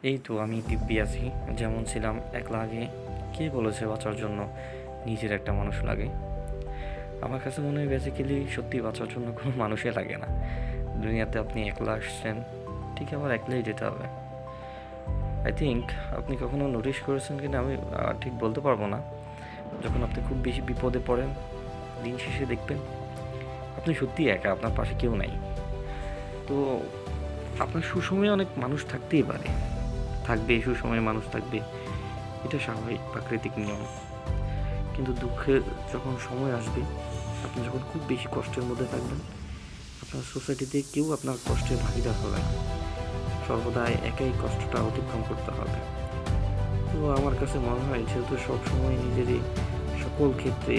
এই তো আমি দিব্যি আছি। যেমন ছিলাম একলা আগে। কে বলেছে বাঁচার জন্য নিজের একটা মানুষ লাগে? আমার কাছে মনে হয় বেসিক্যালি সত্যি বাঁচার জন্য কোনো মানুষই লাগে না। দুনিয়াতে আপনি একলা আসছেন, ঠিক আবার একলাই যেতে হবে। আই থিঙ্ক আপনি কখনো নোটিস করেছেন কিনা আমি ঠিক বলতে পারবো না। যখন আপনি খুব বেশি বিপদে পড়েন, দিন শেষে দেখবেন আপনি সত্যিই একা, আপনার পাশে কেউ নাই। তো আপনার সুসময়ে অনেক মানুষ থাকতেই পারে, থাকবে, সুসময়ে মানুষ থাকবে, এটা স্বাভাবিক প্রাকৃতিক নিয়ম। কিন্তু দুঃখের যখন সময় আসবে, আপনি যখন খুব বেশি কষ্টের মধ্যে থাকবেন, আপনার সোসাইটিতে কেউ আপনার কষ্টের ভাগিদার হবে না। সর্বদাই একাই কষ্টটা অতিক্রম করতে হবে। তো আমার কাছে মনে হয় যেহেতু সবসময় নিজেরই সকল ক্ষেত্রে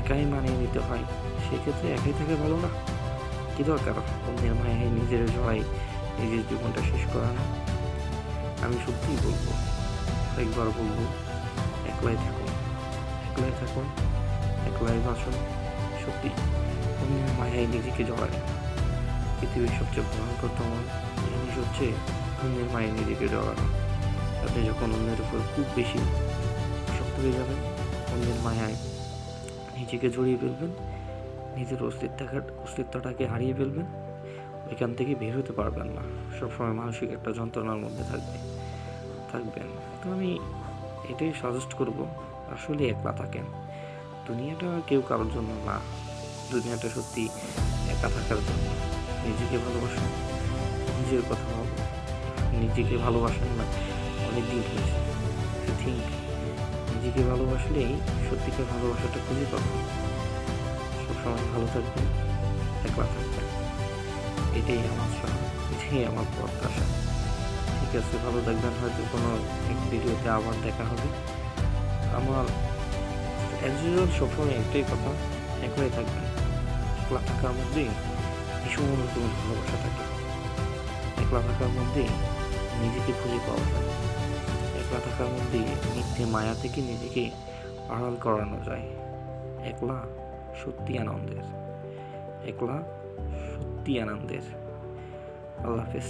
একাই মানিয়ে নিতে হয়, সেক্ষেত্রে একাই থাকা ভালো না? কী দরকার অন্যের মায়ায় নিজের জড়াই নিজের জীবনটা শেষ করা না? আমি সত্যিই বলবো, একবার বলবো, একলাই থাকুন, একলাই থাকুন, একলাই বাঁচুন। সত্যি অন্যের মায়ায় নিজেকে জড়ায়। পৃথিবীর সবচেয়ে ভয়ঙ্করতম জিনিস হচ্ছে অন্যের মায়ায় নিজেকে জড়ানো। আপনি যখন অন্যের উপর খুব বেশি শক্ত হয়ে যাবেন, অন্যের মায়ায় নিজেকে জড়িয়ে ফেলবেন, নিজের অস্তিত্বটাকে হারিয়ে ফেলবেন, ওইখান থেকে বের হতে পারবেন না। সবসময় মানসিক একটা যন্ত্রণার মধ্যে থাকবেন। তো আমি এটাই সাজেস্ট করব, আসলে একলা থাকেন। দুনিয়াটা কেউ কারোর জন্য না, দুনিয়াটা সত্যি একা থাকার জন্য। নিজেকে ভালোবাসুন, নিজের কথা ভাবুন। নিজেকে ভালোবাসেন না অনেক দিন হয়েছে। আই থিঙ্ক নিজেকে ভালোবাসলেই সত্যিকার ভালোবাসাটা খুঁজে পাবেন। সবসময় ভালো থাকবেন, একলা থাকবেন, এটাই আমার চাওয়া, এটাই আমার প্রত্যাশা। ঠিক আছে, ভালো থাকবেন। হয়তো কোনো এক ভিডিওতে আবার দেখা হবে। আমার অ্যাজ ইউজুয়াল সবসময় একটাই কথা, একলাই থাকবেন। একলা থাকার মধ্যেই ভীষণ রকমের ভালোবাসা থাকে। একলা থাকার মধ্যেই নিজেকে খুঁজে পাওয়া যায়। একলা থাকার মধ্যেই মিথ্যে মায়া থেকে নিজেকে আড়াল করানো যায়। একলা সত্যি আনন্দের, একলা সত্যি আনন্দের। আল্লাহ হাফেজ।